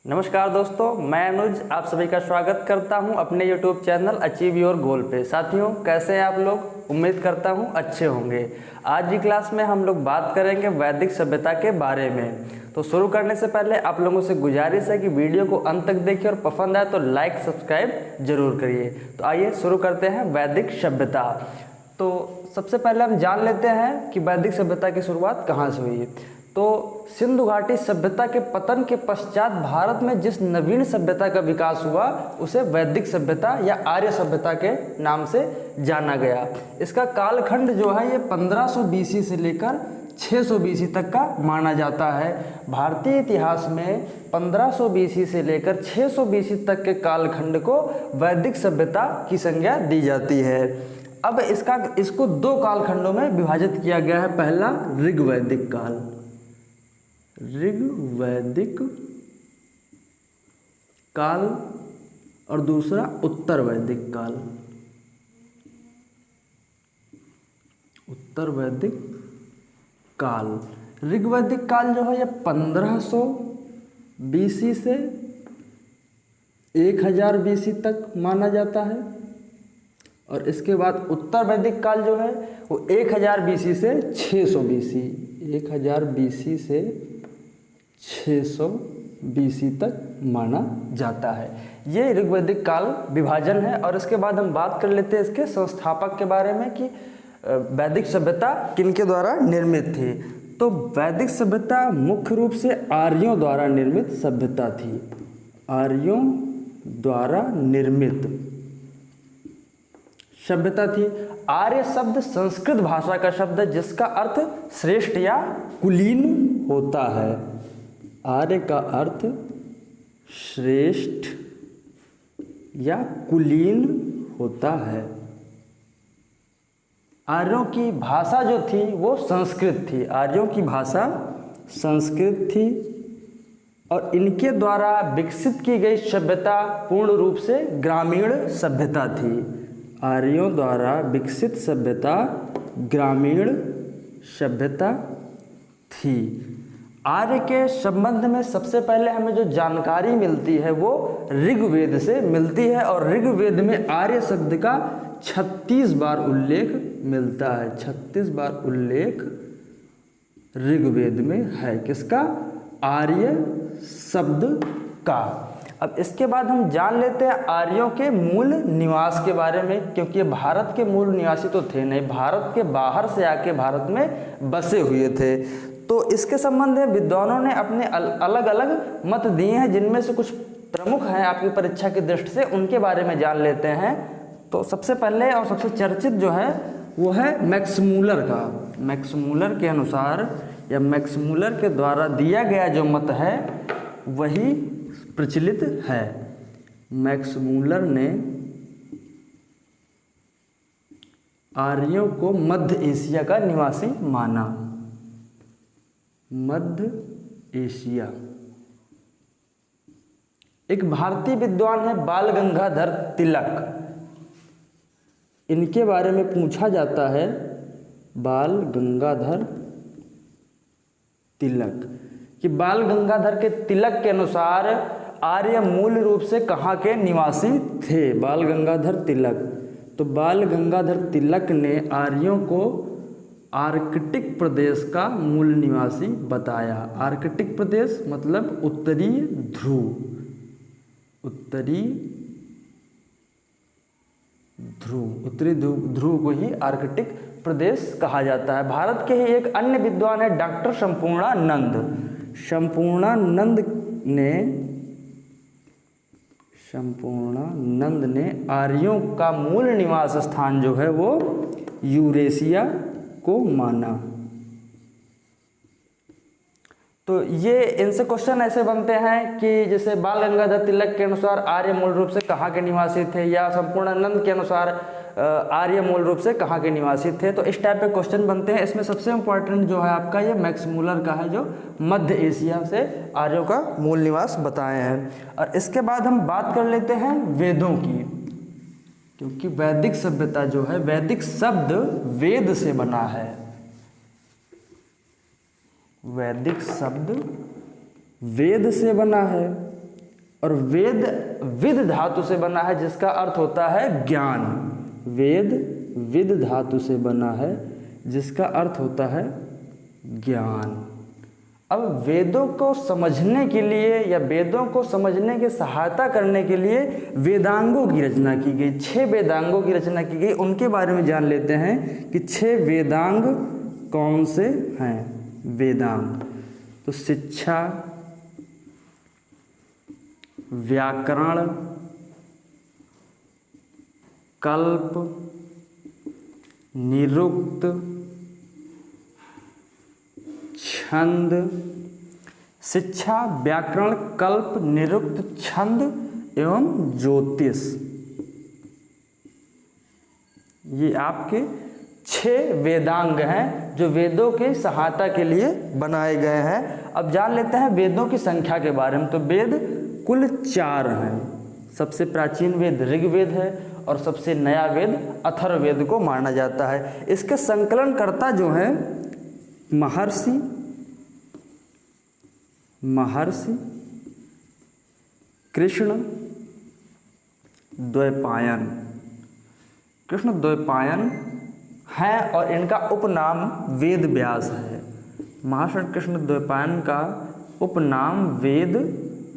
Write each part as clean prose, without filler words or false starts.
नमस्कार दोस्तों, मैं अनुज आप सभी का स्वागत करता हूं अपने YouTube channel achieve your goal पे। साथियों, कैसे हैं आप लोग? उम्मीद करता हूं अच्छे होंगे। आज की क्लास में हम लोग बात करेंगे वैदिक सभ्यता के बारे में। तो शुरू करने से पहले आप लोगों से गुजारिश है कि वीडियो को अंत तक देखिए और पसंद आए तो लाइक सब्सक्राइब जरूर करिए। तो आइए शुरू करते हैं वैदिक सभ्यता। तो सबसे पहले हम जान लेते हैं कि वैदिक सभ्यता की शुरुआत कहाँ से हुई। तो सिंधु घाटी सभ्यता के पतन के पश्चात भारत में जिस नवीन सभ्यता का विकास हुआ उसे वैदिक सभ्यता या आर्य सभ्यता के नाम से जाना गया। इसका कालखंड जो है ये 1500 बीसी से लेकर 600 बीसी तक का माना जाता है। भारतीय इतिहास में 1500 बीसी से लेकर 600 बीसी तक के कालखंड को वैदिक सभ्यता की संज्ञा दी जाती है। अब इसको दो कालखंडों में विभाजित किया गया है। पहला ऋग्वैदिक काल, ऋग्वैदिक काल, और दूसरा उत्तर वैदिक काल, उत्तर वैदिक काल। ऋग्वैदिक काल जो है ये 1500 बीसी से 1000 बीसी तक माना जाता है। और इसके बाद उत्तर वैदिक काल जो है वो 1000 बीसी से 600 बीसी, 1000 बीसी से 600 बीसी तक माना जाता है। ये ऋग्वैदिक काल विभाजन है। और इसके बाद हम बात कर लेते हैं इसके संस्थापक के बारे में कि वैदिक सभ्यता किनके द्वारा निर्मित थी। तो वैदिक सभ्यता मुख्य रूप से आर्यों द्वारा निर्मित सभ्यता थी। आर्यों द्वारा निर्मित सभ्यता थी। आर्य शब्द संस्कृत भाषा का शब्द है जिसका अर्थ श्रेष्ठ या कुलीन होता है। आर्य का अर्थ श्रेष्ठ या कुलीन होता है। आर्यों की भाषा जो थी वो संस्कृत थी। आर्यों की भाषा संस्कृत थी और इनके द्वारा विकसित की गई सभ्यता पूर्ण रूप से ग्रामीण सभ्यता थी। आर्यों द्वारा विकसित सभ्यता ग्रामीण सभ्यता थी। आर्य के संबंध में सबसे पहले हमें जो जानकारी मिलती है वो ऋग्वेद से मिलती है। और ऋग्वेद में आर्य शब्द का 36 बार उल्लेख मिलता है। 36 बार उल्लेख ऋग्वेद में है। किसका? आर्य शब्द का। अब इसके बाद हम जान लेते हैं आर्यों के मूल निवास के बारे में, क्योंकि ये भारत के मूल निवासी तो थे नहीं, भारत के बाहर से आके भारत में बसे हुए थे। तो इसके संबंध में विद्वानों ने अपने अलग अलग मत दिए हैं, जिनमें से कुछ प्रमुख हैं आपकी परीक्षा की दृष्टि से, उनके बारे में जान लेते हैं। तो सबसे पहले और सबसे चर्चित जो है वो है मैक्समूलर का। मैक्समूलर के अनुसार या मैक्समूलर के द्वारा दिया गया जो मत है वही प्रचलित है। मैक्समूलर ने आर्यों को मध्य एशिया का निवासी माना। मध्य एशिया। एक भारतीय विद्वान है बाल गंगाधर तिलक। इनके बारे में पूछा जाता है, बाल गंगाधर तिलक, कि बाल गंगाधर के तिलक के अनुसार आर्य मूल रूप से कहाँ के निवासी थे। बाल गंगाधर तिलक। तो बाल गंगाधर तिलक ने आर्यों को आर्कटिक प्रदेश का मूल निवासी बताया। आर्कटिक प्रदेश मतलब उत्तरी ध्रुव, उत्तरी ध्रुव, उत्तरी ध्रुव को ही आर्कटिक प्रदेश कहा जाता है। भारत के ही एक अन्य विद्वान है डॉक्टर संपूर्णानंद। संपूर्णानंद ने आर्यों का मूल निवास स्थान जो है वो यूरेशिया को माना। तो ये इनसे क्वेश्चन ऐसे बनते हैं कि जैसे बाल गंगाधर तिलक के अनुसार आर्य मूल रूप से कहाँ के निवासी थे, या संपूर्णानंद के अनुसार आर्य मूल रूप से कहाँ के निवासी थे। तो इस टाइप के क्वेश्चन बनते हैं। इसमें सबसे इम्पोर्टेंट जो है आपका ये मैक्समूलर का है, जो मध्य एशिया से आर्यों का मूल निवास बताए हैं। और इसके बाद हम बात कर लेते हैं वेदों की, क्योंकि वैदिक सभ्यता जो है, वैदिक शब्द वेद से बना है। वैदिक शब्द वेद से बना है। और वेद विद धातु से बना है जिसका अर्थ होता है ज्ञान। वेद विद धातु से बना है जिसका अर्थ होता है ज्ञान। अब वेदों को समझने के लिए या वेदों को समझने की सहायता करने के लिए वेदांगों की रचना की गई, 6 वेदांगों की रचना की गई। उनके बारे में जान लेते हैं कि 6 वेदांग कौन से हैं। वेदांग तो शिक्षा, व्याकरण, कल्प, निरुक्त, छंद। शिक्षा, व्याकरण, कल्प, निरुक्त, छंद एवं ज्योतिष, ये आपके 6 वेदांग हैं जो वेदों की सहायता के लिए बनाए गए हैं। अब जान लेते हैं वेदों की संख्या के बारे में। तो वेद कुल 4 हैं। सबसे प्राचीन वेद ऋग्वेद है और सबसे नया वेद अथर्ववेद को माना जाता है। इसके संकलनकर्ता जो हैं महर्षि कृष्ण द्वैपायन हैं और इनका उपनाम वेद व्यास है। महर्षि कृष्ण द्वैपायन का उपनाम वेद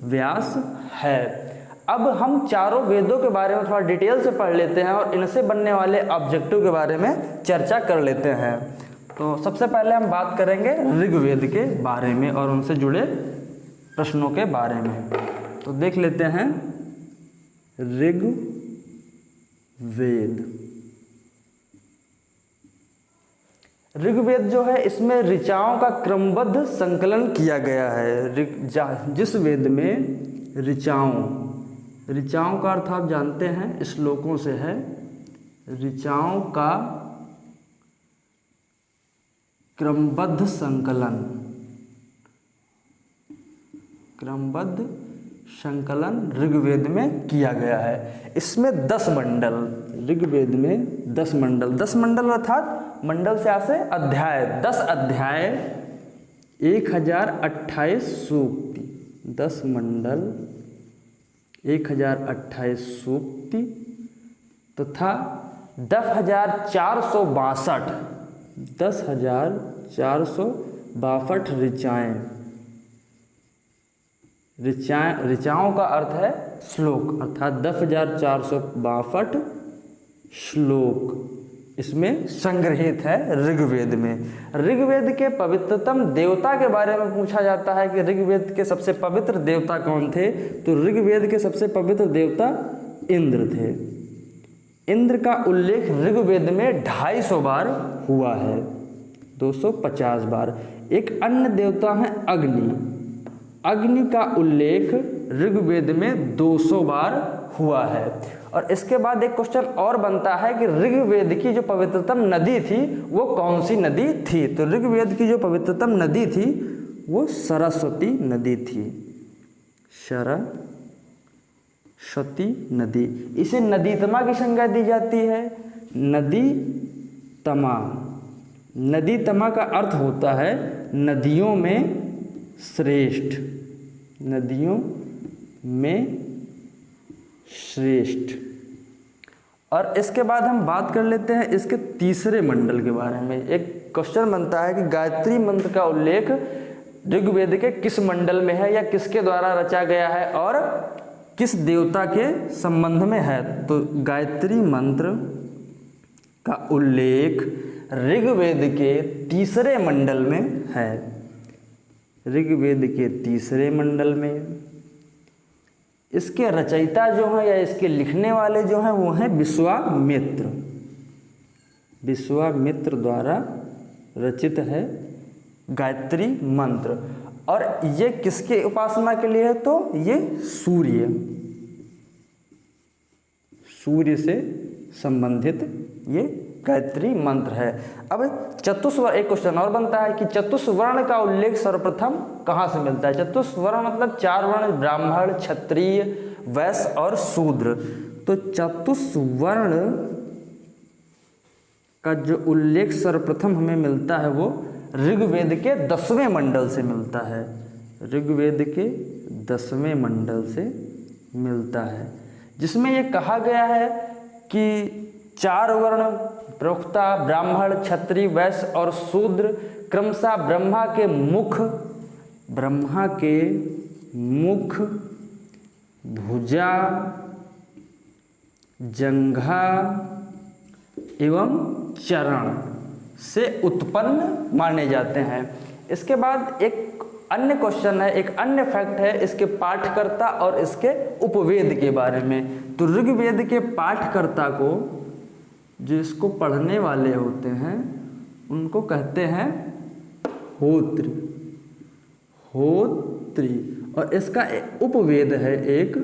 व्यास है। अब हम चारों वेदों के बारे में थोड़ा डिटेल से पढ़ लेते हैं और इनसे बनने वाले ऑब्जेक्टिव के बारे में चर्चा कर लेते हैं। तो सबसे पहले हम बात करेंगे ऋग्वेद के बारे में और उनसे जुड़े प्रश्नों के बारे में। तो देख लेते हैं ऋग्वेद। ऋग्वेद जो है इसमें ऋचाओं का क्रमबद्ध संकलन किया गया है। जिस वेद में ऋचाओं का अर्थ आप जानते हैं श्लोकों से है। ऋचाओं का क्रमबद्ध संकलन ऋग्वेद में किया गया है। इसमें 10 मंडल, ऋग्वेद में 10 मंडल, 10 मंडल अर्थात मंडल से आसे अध्याय, 10 अध्याय, 1028 सूक्ति, 10 मंडल, 1028 सूक्ति तथा 10,462 ऋचाओं का अर्थ है श्लोक, अर्थात 10,462 श्लोक इसमें संग्रहित है ऋग्वेद में। ऋग्वेद के पवित्रतम देवता के बारे में पूछा जाता है कि ऋग्वेद के सबसे पवित्र देवता कौन थे। तो ऋग्वेद के सबसे पवित्र देवता इंद्र थे। इंद्र का उल्लेख ऋग्वेद में 250 बार हुआ है, 250 बार। एक अन्य देवता है अग्नि। अग्नि का उल्लेख ऋग्वेद में 200 बार हुआ है। और इसके बाद एक क्वेश्चन और बनता है कि ऋग्वेद की जो पवित्रतम नदी थी वो कौन सी नदी थी। तो ऋग्वेद की जो पवित्रतम नदी थी वो सरस्वती नदी थी, सरस्वती नदी। इसे नदीतमा की संज्ञा दी जाती है। नदीतमा, नदीतमा का अर्थ होता है नदियों में श्रेष्ठ, नदियों में श्रेष्ठ। और इसके बाद हम बात कर लेते हैं इसके तीसरे मंडल के बारे में। एक क्वेश्चन बनता है कि गायत्री मंत्र का उल्लेख ऋग्वेद के किस मंडल में है या किसके द्वारा रचा गया है और किस देवता के संबंध में है। तो गायत्री मंत्र का उल्लेख ऋग्वेद के तीसरे मंडल में है, ऋग्वेद के तीसरे मंडल में। इसके रचयिता जो हैं या इसके लिखने वाले जो हैं वो हैं विश्वामित्र। विश्वामित्र द्वारा रचित है गायत्री मंत्र। और ये किसके उपासना के लिए है। तो ये सूर्य से संबंधित ये गायत्री मंत्र है। अब चतुस्वर्ण, एक क्वेश्चन और बनता है कि चतुस्वर्ण का उल्लेख सर्वप्रथम कहाँ से मिलता है। चतुस्वर्ण मतलब 4 वर्ण, ब्राह्मण, क्षत्रिय, वैश्य और शूद्र। तो चतुस्वर्ण का जो उल्लेख सर्वप्रथम हमें मिलता है वो ऋग्वेद के 10वें मंडल से मिलता है, ऋग्वेद के 10वें मंडल से मिलता है, जिसमें ये कहा गया है कि 4 वर्ण प्रोक्ता ब्राह्मण, क्षत्रिय, वैश्य और शूद्र क्रमशः ब्रह्मा के मुख, भुजा, जंघा एवं चरण से उत्पन्न माने जाते हैं। इसके बाद एक अन्य क्वेश्चन है, एक अन्य फैक्ट है इसके पाठकर्ता और इसके उपवेद के बारे में। तो ऋग्वेद के पाठकर्ता को, जो इसको पढ़ने वाले होते हैं, उनको कहते हैं होत्री। और इसका उपवेद है एक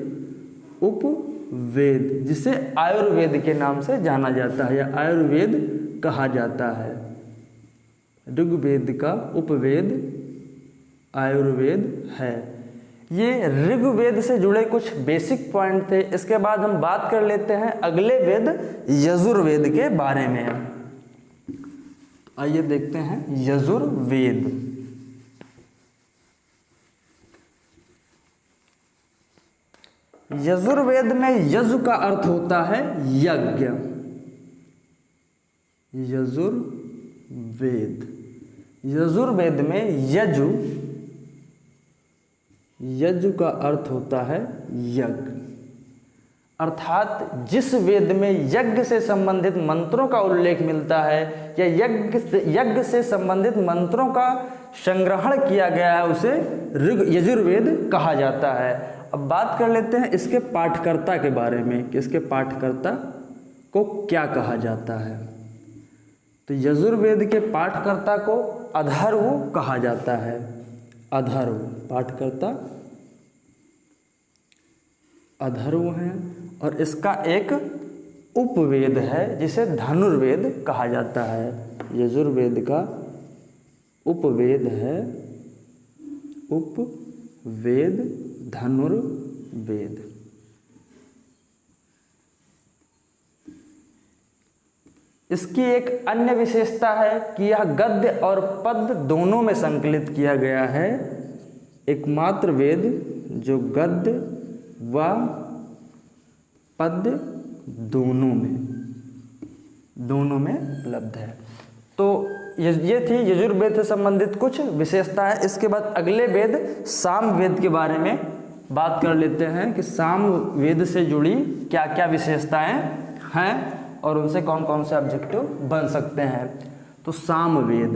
उपवेद, जिसे आयुर्वेद के नाम से जाना जाता है या आयुर्वेद कहा जाता है। ऋग्वेद का उपवेद आयुर्वेद है। ये ऋग्वेद से जुड़े कुछ बेसिक पॉइंट थे। इसके बाद हम बात कर लेते हैं अगले वेद यजुर्वेद के बारे में। आइए देखते हैं यजुर्वेद। यजुर्वेद में यजु का अर्थ होता है यज्ञ। यजुर्वेद में यजु का अर्थ होता है यज्ञ, अर्थात जिस वेद में यज्ञ से संबंधित मंत्रों का उल्लेख मिलता है या यज्ञ से संबंधित मंत्रों का संग्रहण किया गया है, उसे यजुर्वेद कहा जाता है। अब बात कर लेते हैं इसके पाठकर्ता के बारे में कि इसके पाठकर्ता को क्या कहा जाता है। तो यजुर्वेद के पाठकर्ता को अथर्व कहा जाता है। अथर्व पाठकर्ता अथर्व है, और इसका एक उपवेद है जिसे धनुर्वेद कहा जाता है। यजुर्वेद का उपवेद है उपवेद धनुर्वेद। इसकी एक अन्य विशेषता है कि यह गद्य और पद्य दोनों में संकलित किया गया है। एकमात्र वेद जो गद्य व पद्य दोनों में उपलब्ध है। तो ये थी यजुर्वेद से संबंधित कुछ विशेषताएं। इसके बाद अगले वेद सामवेद के बारे में बात कर लेते हैं कि सामवेद से जुड़ी क्या क्या विशेषताएं हैं और उनसे कौन कौन से ऑब्जेक्टिव बन सकते हैं। तो सामवेद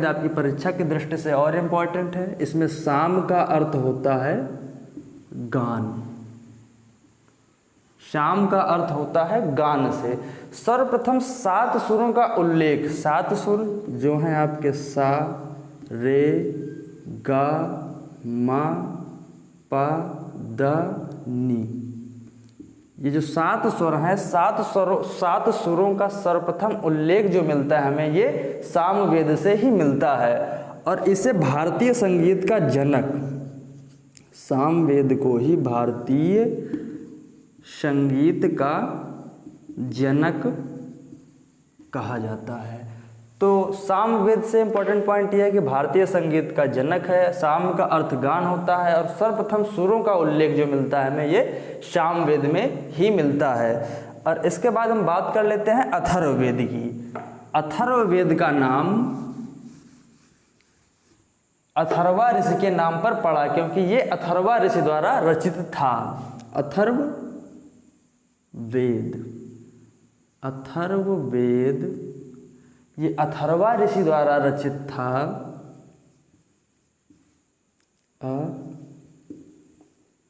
आपकी परीक्षा की दृष्टि से और इम्पोर्टेंट है। इसमें साम का अर्थ होता है गान। शाम का अर्थ होता है गान से। सर्वप्रथम 7 सुरों का उल्लेख, 7 सुर जो हैं आपके सा, रे, गा, मा, पा, दा, नी, ये जो 7 स्वर हैं, 7 सुरों का सर्वप्रथम उल्लेख जो मिलता है हमें, ये सामवेद से ही मिलता है। और इसे भारतीय संगीत का जनक, सामवेद को ही भारतीय संगीत का जनक कहा जाता है। तो सामवेद से इम्पोर्टेंट पॉइंट यह है कि भारतीय संगीत का जनक है। साम का अर्थ गान होता है और सर्वप्रथम सुरों का उल्लेख जो मिलता है हमें, ये सामवेद में ही मिलता है। और इसके बाद हम बात कर लेते हैं अथर्ववेद की। अथर्ववेद का नाम अथर्वा ऋषि के नाम पर पड़ा क्योंकि ये अथर्वा ऋषि द्वारा रचित था। अथर्ववेद ये अथर्वा ऋषि द्वारा रचित था।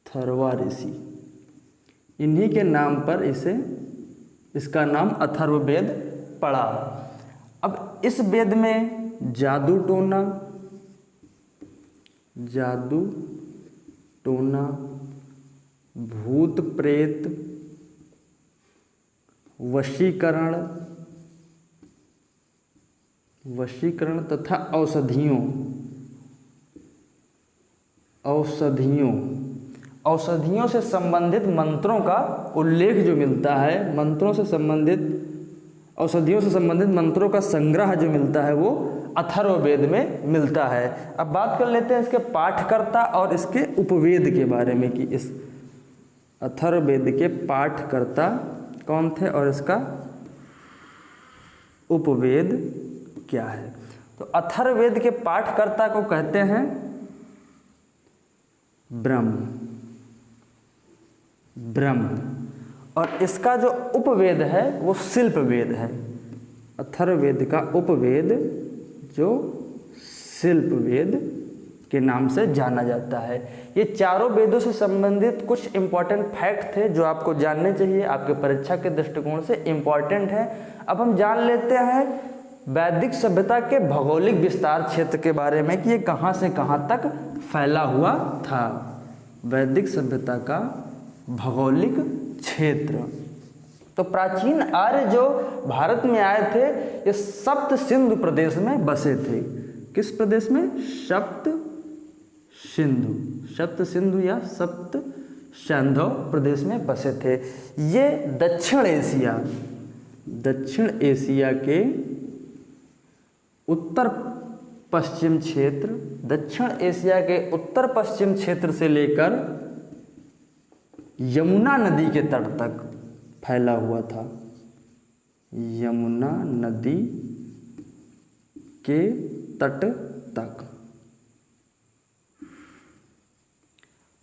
अथर्वा ऋषि, इन्हीं के नाम पर इसका नाम अथर्ववेद पड़ा। अब इस वेद में जादू टोना, भूत प्रेत, वशीकरण तथा औषधियों से संबंधित मंत्रों का उल्लेख जो मिलता है, औषधियों से संबंधित मंत्रों का संग्रह जो मिलता है वो अथर्ववेद में मिलता है। अब बात कर लेते हैं इसके पाठकर्ता और इसके उपवेद के बारे में कि इस अथर्ववेद के पाठकर्ता कौन थे और इसका उपवेद क्या है। तो अथर्ववेद के पाठकर्ता को कहते हैं ब्रह्म और इसका जो उपवेद है वो शिल्प वेद है। अथर्ववेद का उपवेद जो शिल्प वेद के नाम से जाना जाता है। ये चारों वेदों से संबंधित कुछ इंपॉर्टेंट फैक्ट थे जो आपको जानने चाहिए, आपके परीक्षा के दृष्टिकोण से इंपॉर्टेंट है। अब हम जान लेते हैं वैदिक सभ्यता के भौगोलिक विस्तार क्षेत्र के बारे में कि ये कहाँ से कहाँ तक फैला हुआ था। वैदिक सभ्यता का भौगोलिक क्षेत्र, तो प्राचीन आर्य जो भारत में आए थे ये सप्त सिंधु प्रदेश में बसे थे। किस प्रदेश में? सप्त सिंधु या सप्त सिंधु प्रदेश में बसे थे। ये दक्षिण एशिया के उत्तर पश्चिम क्षेत्र से लेकर यमुना नदी के तट तक फैला हुआ था। यमुना नदी के तट तक,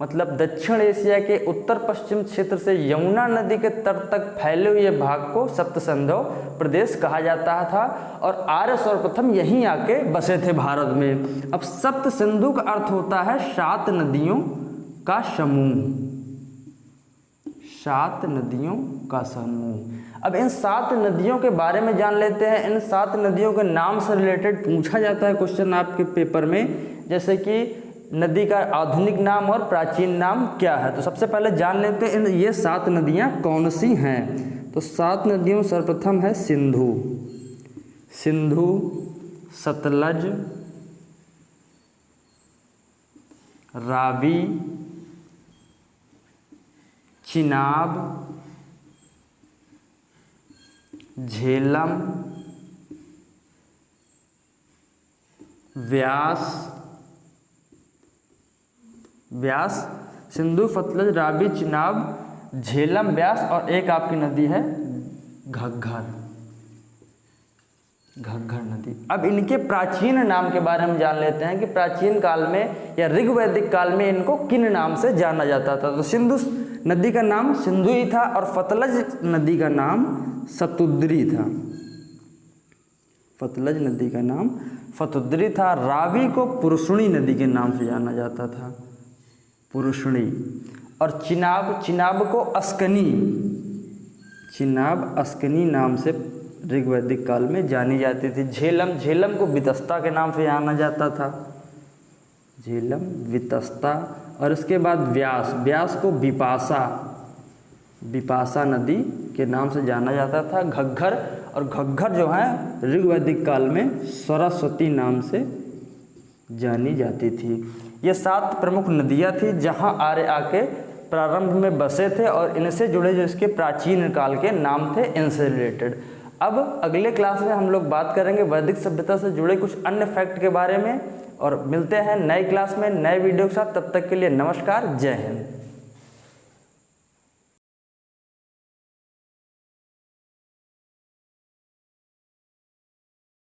मतलब दक्षिण एशिया के उत्तर पश्चिम क्षेत्र से यमुना नदी के तट तक फैले हुए भाग को सप्त सिंधु प्रदेश कहा जाता था और आर्य सर्वप्रथम यहीं आके बसे थे भारत में। अब सप्त सिंधु का अर्थ होता है 7 नदियों का समूह। 7 नदियों का समूह। अब इन 7 नदियों के बारे में जान लेते हैं। इन 7 नदियों के नाम से रिलेटेड पूछा जाता है क्वेश्चन आपके पेपर में, जैसे कि नदी का आधुनिक नाम और प्राचीन नाम क्या है। तो सबसे पहले जान लेते हैं ये 7 नदियाँ कौन सी हैं। तो 7 नदियों सर्वप्रथम है सिंधु, सतलज, रावी, चिनाब, झेलम, व्यास, सिंधु, सतलज, रावी, चिनाब, झेलम, व्यास और एक आपकी नदी है घग्गर नदी। अब इनके प्राचीन नाम के बारे में जान लेते हैं कि प्राचीन काल में या ऋग्वैदिक काल में इनको किन नाम से जाना जाता था। तो सिंधु नदी का नाम सिंधु ही था और सतलज नदी का नाम सतुद्री था। सतलज नदी का नाम सतुद्री था। रावी को पुरुषणी नदी के नाम से जाना जाता था, पुरुषणी। और चिनाब को अस्कनी नाम से ऋग्वैदिक काल में जानी जाती थी। झेलम को वितस्ता के नाम से जाना जाता था, झेलम, वितस्ता। और इसके बाद व्यास को विपाशा नदी के नाम से जाना जाता था। घग्गर जो है ऋग्वैदिक काल में सरस्वती नाम से जानी जाती थी। ये 7 प्रमुख नदियाँ थी जहाँ आर्य आके प्रारंभ में बसे थे और इनसे जुड़े जो इसके प्राचीन काल के नाम थे इनसे रिलेटेड। अब अगले क्लास में हम लोग बात करेंगे वैदिक सभ्यता से जुड़े कुछ अन्य फैक्ट के बारे में और मिलते हैं नए क्लास में नए वीडियो के साथ। तब तक के लिए नमस्कार, जय हिंद।